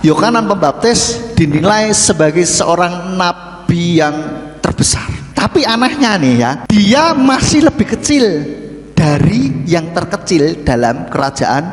Yohanan Pembaptis dinilai sebagai seorang nabi yang terbesar. Tapi anehnya nih ya, dia masih lebih kecil dari yang terkecil dalam kerajaan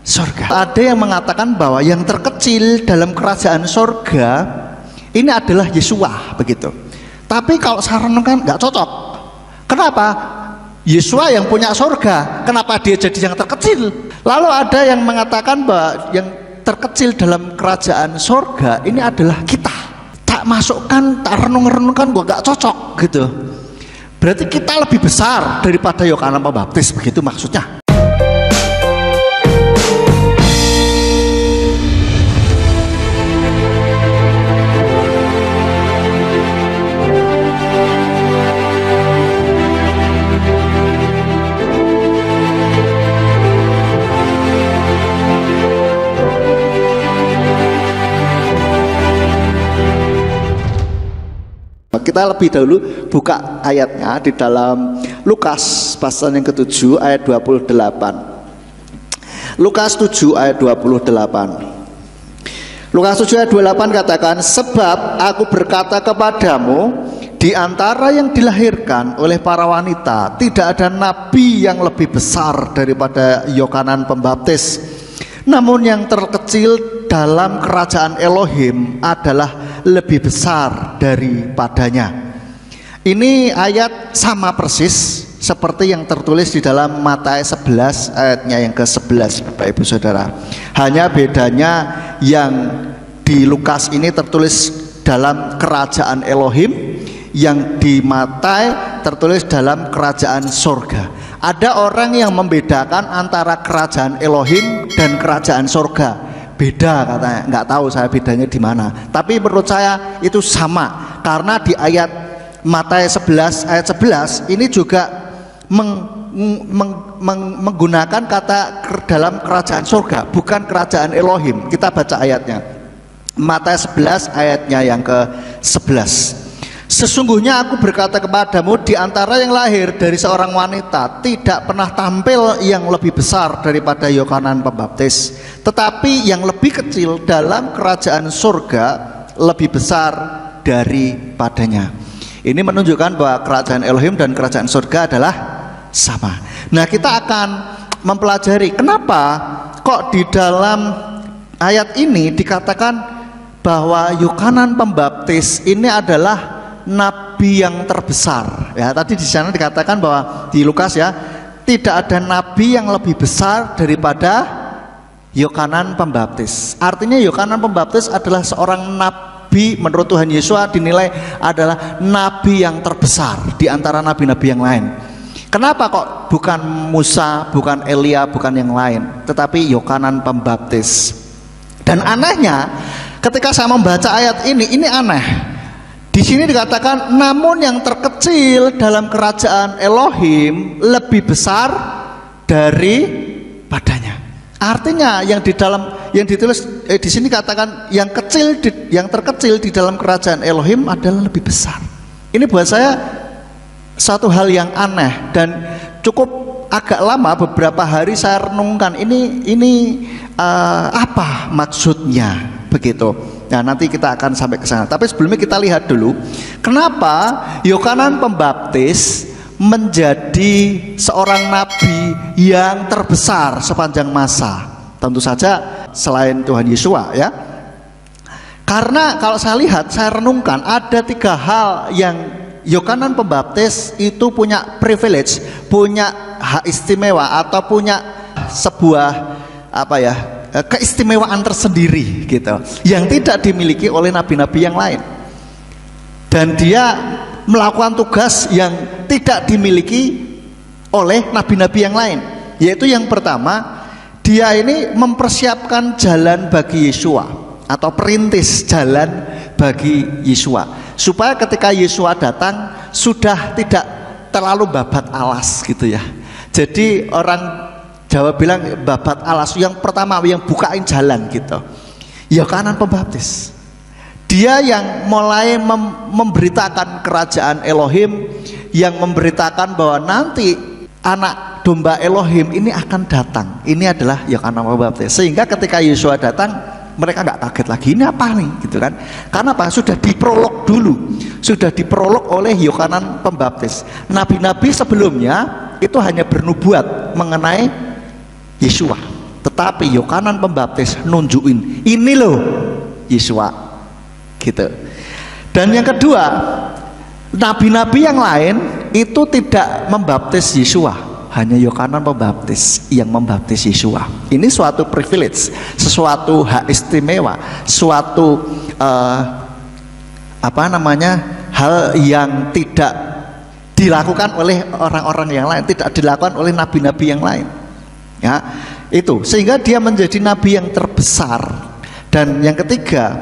surga. Ada yang mengatakan bahwa yang terkecil dalam kerajaan surga ini adalah Yesua, begitu. Tapi kalau saya renungkan nggak cocok. Kenapa? Yesua yang punya surga, kenapa dia jadi yang terkecil? Lalu ada yang mengatakan bahwa yang terkecil dalam kerajaan surga ini adalah kita. Tak masukkan, tak renung-renungkan, gua nggak cocok gitu. Berarti kita lebih besar daripada Yohanan Pembaptis, begitu maksudnya. Kita lebih dahulu buka ayatnya di dalam Lukas pasal yang ke-7 ayat 28. Lukas 7 ayat 28. Lukas 7 ayat 28 katakan, sebab aku berkata kepadamu, di antara yang dilahirkan oleh para wanita tidak ada nabi yang lebih besar daripada Yohanan Pembaptis. Namun yang terkecil dalam kerajaan Elohim adalah lebih besar daripadanya. Ini ayat sama persis seperti yang tertulis di dalam Matius 11 ayatnya yang ke-11, Bapak Ibu Saudara. Hanya bedanya yang di Lukas ini tertulis dalam kerajaan Elohim, yang di Matius tertulis dalam kerajaan surga. Ada orang yang membedakan antara kerajaan Elohim dan kerajaan surga. Beda katanya, nggak tahu saya bedanya di mana. Tapi menurut saya itu sama, karena di ayat Matius 11 ayat 11 ini juga menggunakan kata dalam kerajaan surga, bukan kerajaan Elohim. Kita baca ayatnya, Matius 11 ayatnya yang ke-11. Sesungguhnya aku berkata kepadamu, di antara yang lahir dari seorang wanita tidak pernah tampil yang lebih besar daripada Yohanan Pembaptis, tetapi yang lebih kecil dalam kerajaan surga lebih besar daripadanya. Ini menunjukkan bahwa kerajaan Elohim dan kerajaan surga adalah sama. Nah, kita akan mempelajari kenapa kok di dalam ayat ini dikatakan bahwa Yohanan Pembaptis ini adalah nabi yang terbesar. Ya, tadi di sana dikatakan bahwa di Lukas ya, tidak ada nabi yang lebih besar daripada Yohanan Pembaptis. Artinya Yohanan Pembaptis adalah seorang nabi, menurut Tuhan Yesus dinilai adalah nabi yang terbesar di antara nabi-nabi yang lain. Kenapa kok bukan Musa, bukan Elia, bukan yang lain, tetapi Yohanan Pembaptis? Dan anehnya, ketika saya membaca ayat ini aneh. Di sini dikatakan, namun yang terkecil dalam kerajaan Elohim lebih besar daripadanya. Artinya yang ditulis di sini katakan yang terkecil di dalam kerajaan Elohim adalah lebih besar. Ini buat saya satu hal yang aneh dan cukup agak lama, beberapa hari saya renungkan ini apa maksudnya, begitu. Nah, nanti kita akan sampai ke sana. Tapi sebelumnya kita lihat dulu kenapa Yohanan Pembaptis menjadi seorang nabi yang terbesar sepanjang masa. Tentu saja selain Tuhan Yesus ya. Karena kalau saya lihat, saya renungkan ada 3 hal yang Yohanan Pembaptis itu punya privilege, punya hak istimewa atau punya sebuah keistimewaan tersendiri gitu, yang tidak dimiliki oleh nabi-nabi yang lain. Dan dia melakukan tugas yang tidak dimiliki oleh nabi-nabi yang lain, yaitu yang pertama, dia ini mempersiapkan jalan bagi Yesua atau perintis jalan bagi Yesua, supaya ketika Yesua datang sudah tidak terlalu babat alas gitu ya. Jadi orang Jawa bilang babat alas, yang pertama yang bukain jalan gitu, Yohanan Pembaptis. Dia yang mulai memberitakan kerajaan Elohim, yang memberitakan bahwa nanti anak domba Elohim ini akan datang. Ini adalah Yohanan Pembaptis. Sehingga ketika Yesua datang, mereka nggak kaget lagi, ini apa nih gitu kan. Karena apa? Sudah diprolog dulu, sudah diprolog oleh Yohanan Pembaptis. Nabi-nabi sebelumnya itu hanya bernubuat mengenai Yesua, tetapi Yohanan Pembaptis nunjukin ini loh Yesua gitu. Dan yang kedua, nabi-nabi yang lain itu tidak membaptis Yesua, hanya Yohanan Pembaptis yang membaptis Yesua. Ini suatu privilege, sesuatu hak istimewa, suatu hal yang tidak dilakukan oleh orang-orang yang lain, tidak dilakukan oleh nabi-nabi yang lain. Ya, itu sehingga dia menjadi nabi yang terbesar. Dan yang ketiga,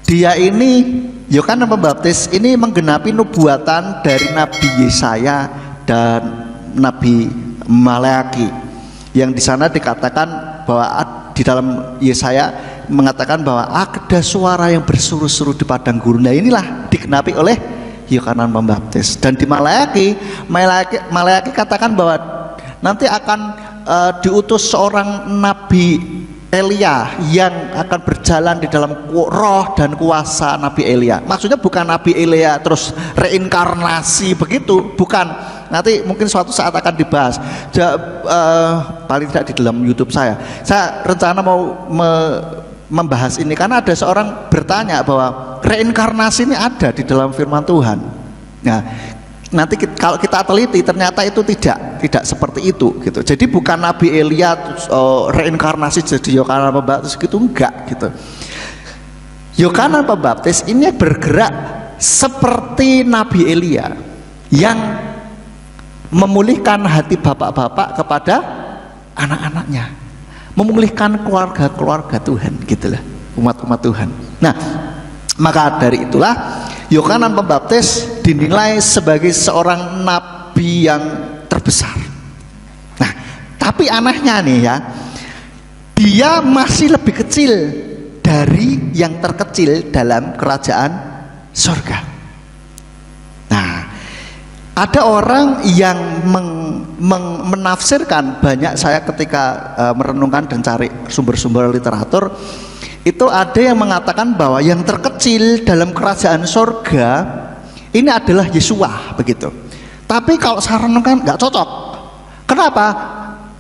dia ini Yohanan Pembaptis ini menggenapi nubuatan dari Nabi Yesaya dan Nabi Maleaki, yang di sana dikatakan bahwa di dalam Yesaya mengatakan bahwa ada suara yang berseru-seru di padang gurun. Nah, inilah digenapi oleh Yohanan Pembaptis. Dan di Maleaki katakan bahwa nanti akan diutus seorang nabi Elia yang akan berjalan di dalam roh dan kuasa Nabi Elia. Maksudnya bukan Nabi Elia terus reinkarnasi begitu, bukan. Nanti mungkin suatu saat akan dibahas. Paling tidak di dalam YouTube saya. Saya rencana mau membahas ini karena ada seorang bertanya bahwa reinkarnasi ini ada di dalam firman Tuhan. Nah, nanti kalau kita teliti ternyata itu tidak seperti itu gitu. Jadi bukan Nabi Elia reinkarnasi jadi Yohanan Pembaptis gitu, enggak gitu. Yohanan Pembaptis ini bergerak seperti Nabi Elia yang memulihkan hati bapak-bapak kepada anak-anaknya, memulihkan keluarga-keluarga Tuhan gitulah, umat-umat Tuhan. Nah, maka dari itulah Yohanan Pembaptis dinilai sebagai seorang nabi yang terbesar. Nah, tapi anehnya nih ya, dia masih lebih kecil dari yang terkecil dalam kerajaan surga. Nah, ada orang yang menafsirkan, banyak saya ketika merenungkan dan cari sumber-sumber literatur, itu ada yang mengatakan bahwa yang terkecil dalam kerajaan surga ini adalah Yesua begitu. Tapi kalau saya renungkan nggak cocok. Kenapa?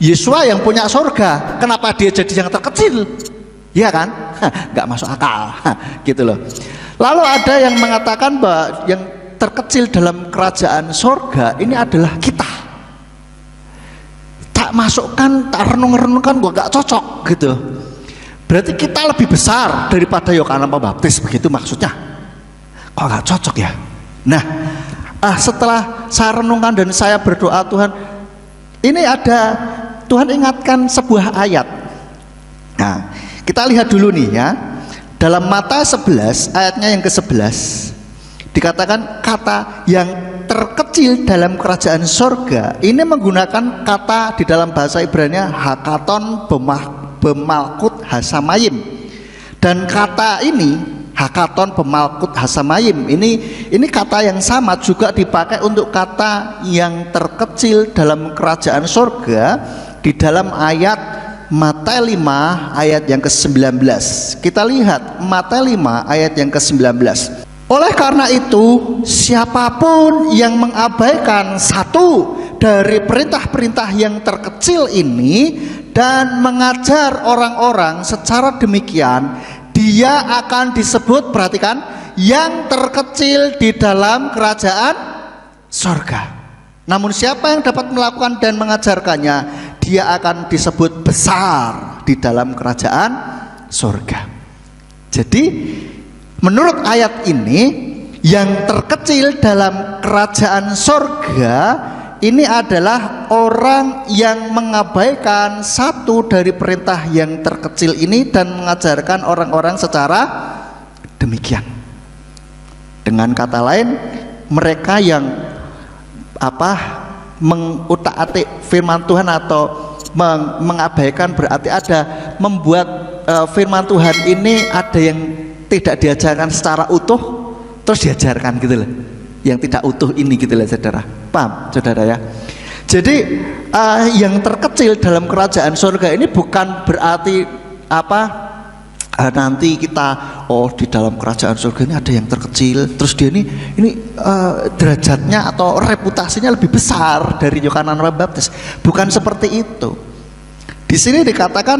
Yesua yang punya surga, kenapa dia jadi yang terkecil? Iya kan? Nggak masuk akal gitu loh. Lalu ada yang mengatakan bahwa yang terkecil dalam kerajaan surga ini adalah kita. Tak masukkan, tak renung-renungkan, gua nggak cocok gitu. Berarti kita lebih besar daripada Yohanan Pembaptis, begitu maksudnya. Kok nggak cocok ya? Nah, setelah saya renungkan dan saya berdoa, Tuhan, ini ada, Tuhan ingatkan sebuah ayat. Nah, kita lihat dulu nih ya. Dalam Mata 11 ayatnya yang ke-11 dikatakan kata yang terkecil dalam kerajaan surga ini menggunakan kata di dalam bahasa Ibrani hakaton bemalkut hasamayim. Dan kata ini hakaton bemalkut hasamayim ini kata yang sama juga dipakai untuk kata yang terkecil dalam kerajaan surga di dalam ayat Mata 5 ayat yang ke-19. Kita lihat Mata 5 ayat yang ke-19. Oleh karena itu, siapapun yang mengabaikan satu dari perintah-perintah yang terkecil ini dan mengajar orang-orang secara demikian, dia akan disebut, perhatikan, yang terkecil di dalam kerajaan surga. Namun siapa yang dapat melakukan dan mengajarkannya, dia akan disebut besar di dalam kerajaan surga. Jadi menurut ayat ini, yang terkecil dalam kerajaan surga ini adalah orang yang mengabaikan satu dari perintah yang terkecil ini dan mengajarkan orang-orang secara demikian. Dengan kata lain, mereka yang mengutak-atik firman Tuhan atau mengabaikan, berarti ada membuat firman Tuhan ini ada yang tidak diajarkan secara utuh terus diajarkan gitu loh, yang tidak utuh ini gitu loh, saudara. Paham saudara ya? Jadi yang terkecil dalam kerajaan surga ini bukan berarti nanti kita di dalam kerajaan surga ini ada yang terkecil, terus dia ini derajatnya atau reputasinya lebih besar dari Yohanes Pembaptis. Bukan seperti itu. Di sini dikatakan,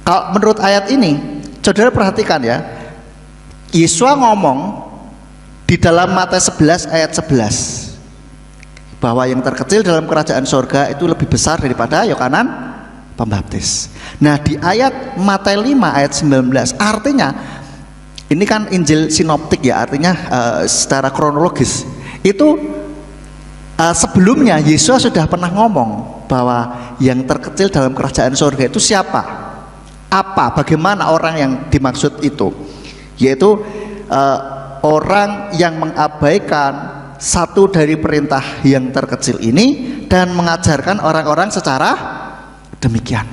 kalau menurut ayat ini, saudara perhatikan ya, Yesus ngomong di dalam Matius 11 ayat 11 bahwa yang terkecil dalam kerajaan surga itu lebih besar daripada Yohanes Pembaptis. Nah, di ayat Matius 5 ayat 19, artinya ini kan Injil sinoptik ya, artinya secara kronologis itu sebelumnya Yesus sudah pernah ngomong bahwa yang terkecil dalam kerajaan surga itu siapa, apa, bagaimana orang yang dimaksud itu, yaitu orang yang mengabaikan satu dari perintah yang terkecil ini dan mengajarkan orang-orang secara demikian.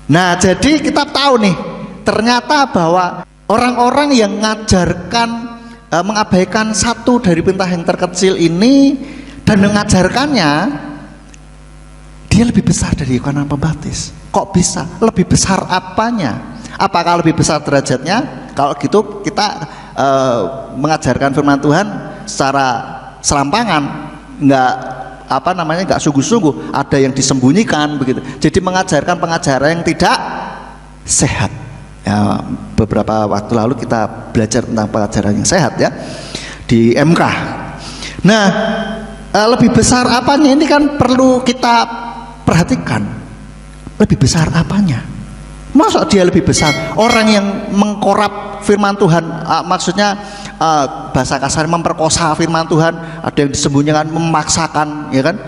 Nah, jadi kita tahu nih, ternyata bahwa orang-orang yang mengajarkan mengabaikan satu dari perintah yang terkecil ini dan mengajarkannya, dia lebih besar dari Yohanes Pembaptis. Kok bisa? Lebih besar apanya? Apakah lebih besar derajatnya? Kalau gitu kita mengajarkan firman Tuhan secara serampangan, nggak sungguh-sungguh, ada yang disembunyikan begitu. Jadi mengajarkan pengajaran yang tidak sehat. Ya, beberapa waktu lalu kita belajar tentang pengajaran yang sehat ya di MK. Nah, lebih besar apanya ini kan perlu kita perhatikan. Lebih besar apanya? Masa dia lebih besar? Orang yang mengkorap firman Tuhan, maksudnya bahasa kasar memperkosa firman Tuhan, ada yang disembunyikan, memaksakan, ya kan?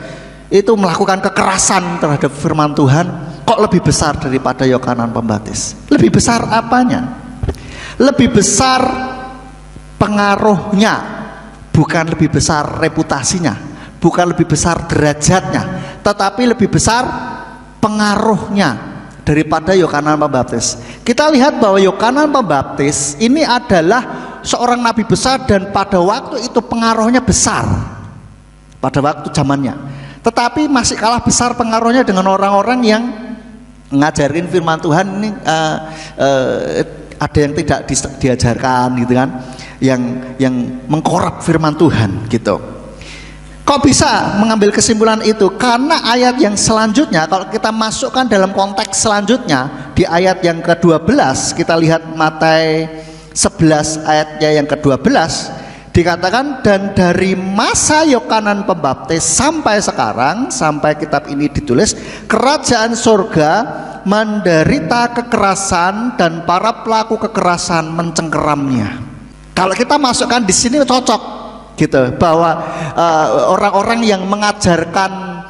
Itu melakukan kekerasan terhadap firman Tuhan, kok lebih besar daripada Yohanes Pembaptis? Lebih besar apanya? Lebih besar pengaruhnya, bukan lebih besar reputasinya, bukan lebih besar derajatnya, tetapi lebih besar pengaruhnya daripada Yohanes Pembaptis. Kita lihat bahwa Yohanes Pembaptis ini adalah seorang nabi besar dan pada waktu itu pengaruhnya besar pada waktu zamannya, tetapi masih kalah besar pengaruhnya dengan orang-orang yang ngajarin firman Tuhan ini. Ada yang tidak diajarkan gitu kan, yang mengkorap firman Tuhan gitu. Kok bisa mengambil kesimpulan itu? Karena ayat yang selanjutnya, kalau kita masukkan dalam konteks selanjutnya, di ayat yang ke-12, kita lihat Matius 11 ayatnya yang ke-12, dikatakan, dan dari masa Yohanes Pembaptis sampai sekarang, sampai kitab ini ditulis, kerajaan surga menderita kekerasan dan para pelaku kekerasan mencengkeramnya. Kalau kita masukkan di sini cocok gitu, bahwa orang-orang yang mengajarkan,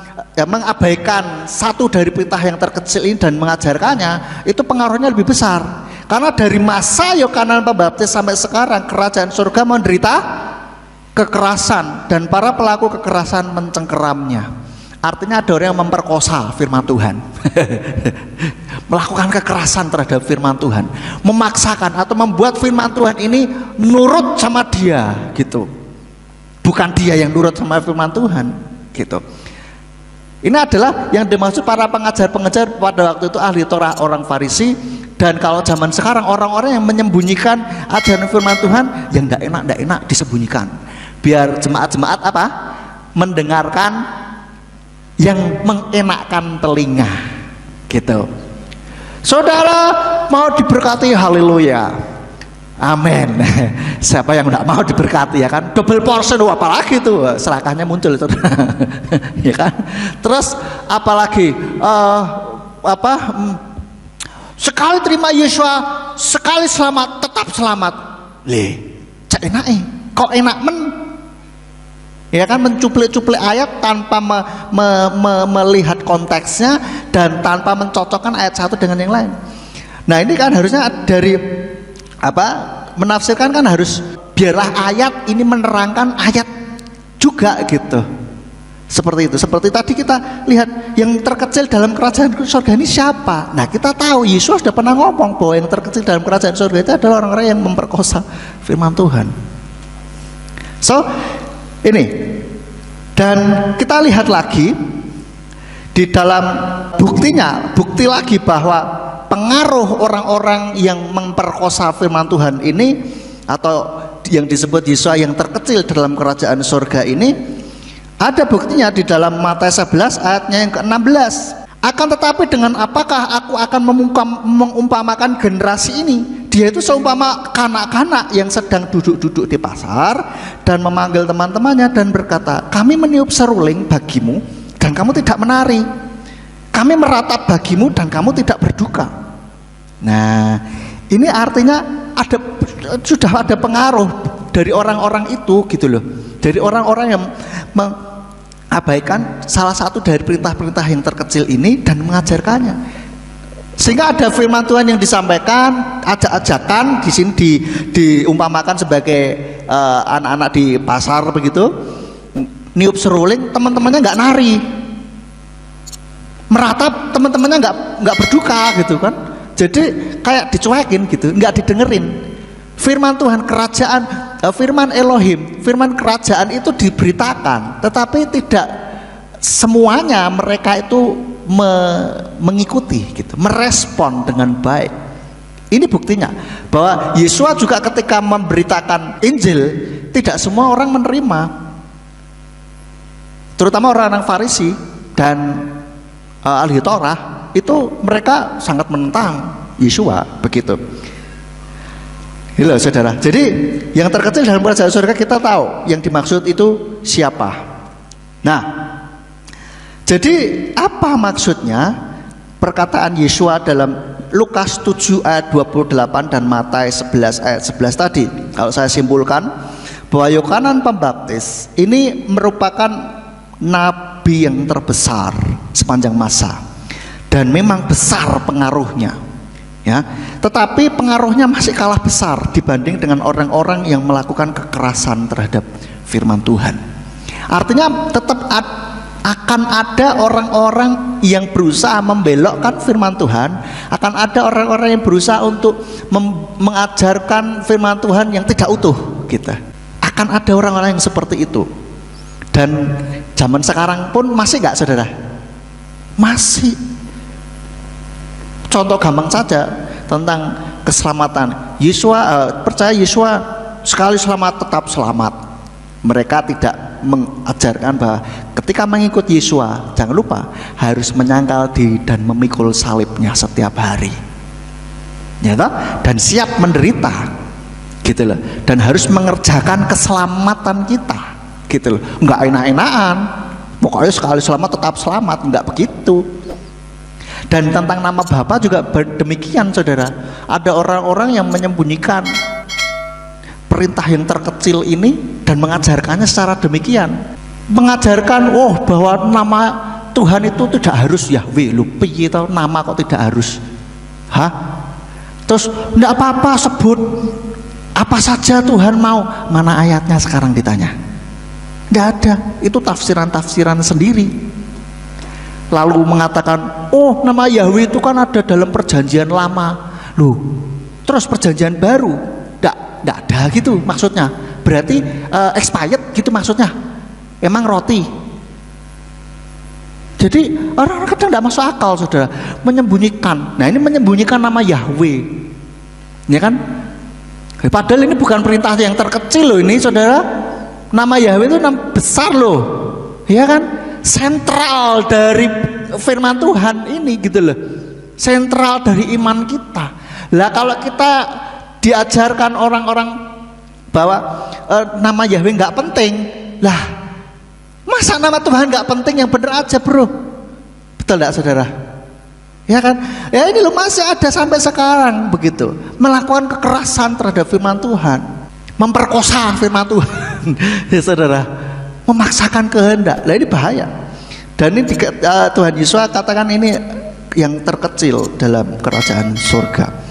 mengabaikan satu dari perintah yang terkecil ini dan mengajarkannya, itu pengaruhnya lebih besar. Karena dari masa Yohanes Pembaptis sampai sekarang kerajaan surga menderita kekerasan dan para pelaku kekerasan mencengkeramnya. Artinya ada orang yang memperkosa firman Tuhan melakukan kekerasan terhadap firman Tuhan, memaksakan atau membuat firman Tuhan ini nurut sama dia gitu, bukan dia yang nurut sama firman Tuhan gitu. Ini adalah yang dimaksud para pengajar-pengajar pada waktu itu, ahli Torah, orang Farisi. Dan kalau zaman sekarang orang-orang yang menyembunyikan ajaran firman Tuhan, yang tidak enak disembunyikan, biar jemaat-jemaat apa? Mendengarkan yang mengenakkan telinga gitu. Saudara mau diberkati, haleluya, amin. Siapa yang tidak mau diberkati, ya kan? Double portion, apalagi itu serakahnya muncul itu ya kan? Terus apalagi sekali terima Yesus, sekali selamat tetap selamat. Cak enak kok enak ya kan, mencuplik-cuplik ayat tanpa melihat konteksnya dan tanpa mencocokkan ayat satu dengan yang lain. Nah, ini kan harusnya dari menafsirkan kan harus biarlah ayat ini menerangkan ayat juga gitu. Seperti itu. Seperti tadi kita lihat, yang terkecil dalam kerajaan surga ini siapa? Nah, kita tahu Yesus sudah pernah ngomong bahwa yang terkecil dalam kerajaan surga itu adalah orang-orang yang memperkosa firman Tuhan. So, ini. Dan kita lihat lagi Di dalam bukti lagi bahwa pengaruh orang-orang yang memperkosa firman Tuhan ini, atau yang disebut Yesua yang terkecil dalam kerajaan surga ini, ada buktinya di dalam Matius 11 ayatnya yang ke-16. Akan tetapi dengan apakah aku akan mengumpamakan generasi ini? Dia itu seumpama kanak-kanak yang sedang duduk-duduk di pasar dan memanggil teman-temannya dan berkata, kami meniup seruling bagimu dan kamu tidak menari, kami meratap bagimu dan kamu tidak berduka. Nah, ini artinya sudah ada pengaruh dari orang-orang itu gitu loh, dari orang-orang yang mengabaikan salah satu dari perintah-perintah yang terkecil ini dan mengajarkannya. Sehingga ada firman Tuhan yang disampaikan, ajak-ajakan di sini diumpamakan sebagai anak-anak di pasar begitu, niup seruling, teman-temannya nggak nari, meratap, teman-temannya nggak berduka gitu kan. Jadi kayak dicuekin gitu, nggak didengerin. Firman Tuhan kerajaan, firman Elohim, firman kerajaan itu diberitakan, tetapi tidak semuanya mereka itu mengikuti gitu, merespon dengan baik. Ini buktinya bahwa Yesua juga ketika memberitakan Injil, tidak semua orang menerima, terutama orang-orang Farisi dan ahli Torah, itu mereka sangat menentang Yesua begitu. Halo saudara, jadi yang terkecil dalam kerajaan surga kita tahu yang dimaksud itu siapa. Nah, jadi apa maksudnya perkataan Yesua dalam Lukas 7 ayat 28 dan Matius 11 ayat 11 tadi? Kalau saya simpulkan bahwa Yohanes Pembaptis ini merupakan nabi yang terbesar sepanjang masa dan memang besar pengaruhnya, ya. Tetapi pengaruhnya masih kalah besar dibanding dengan orang-orang yang melakukan kekerasan terhadap firman Tuhan. Artinya tetap akan ada orang-orang yang berusaha membelokkan firman Tuhan, akan ada orang-orang yang berusaha untuk mengajarkan firman Tuhan yang tidak utuh gitu. Akan ada orang-orang yang seperti itu. Dan zaman sekarang pun masih nggak saudara? Masih. Contoh gampang saja tentang keselamatan. Yesua percaya Yesua sekali selamat tetap selamat. Mereka tidak mengajarkan bahwa ketika mengikuti Yesua jangan lupa harus menyangkal diri dan memikul salibnya setiap hari, ya toh? Dan siap menderita gitu loh, dan harus mengerjakan keselamatan kita gitu loh. Nggak enak-enakan pokoknya sekali selamat tetap selamat, nggak begitu. Dan tentang nama Bapa juga demikian saudara, ada orang-orang yang menyembunyikan perintah yang terkecil ini dan mengajarkannya secara demikian, mengajarkan bahwa nama Tuhan itu tidak harus Yahweh, lu piye tau nama kok tidak harus, terus enggak apa-apa sebut apa saja Tuhan mau. Mana ayatnya sekarang ditanya? Enggak ada, itu tafsiran-tafsiran sendiri. Lalu mengatakan nama Yahweh itu kan ada dalam perjanjian lama, loh terus perjanjian baru enggak ada gitu maksudnya, berarti expired gitu maksudnya, emang roti. Jadi orang-orang kadang tidak masuk akal saudara, menyembunyikan. Nah ini menyembunyikan nama Yahweh, ya kan? Padahal ini bukan perintah yang terkecil loh ini saudara, nama Yahweh itu nama besar loh, ya kan? Sentral dari firman Tuhan ini gitu loh, sentral dari iman kita. Lah kalau kita diajarkan orang-orang bahwa nama Yahweh nggak penting, lah masa nama Tuhan nggak penting, yang bener aja bro, betul nggak saudara? Ya kan? Ya ini loh masih ada sampai sekarang begitu, melakukan kekerasan terhadap firman Tuhan, memperkosa firman Tuhan, ya saudara, memaksakan kehendak. Lah ini bahaya. Dan ini Tuhan Yesus katakan ini yang terkecil dalam kerajaan surga.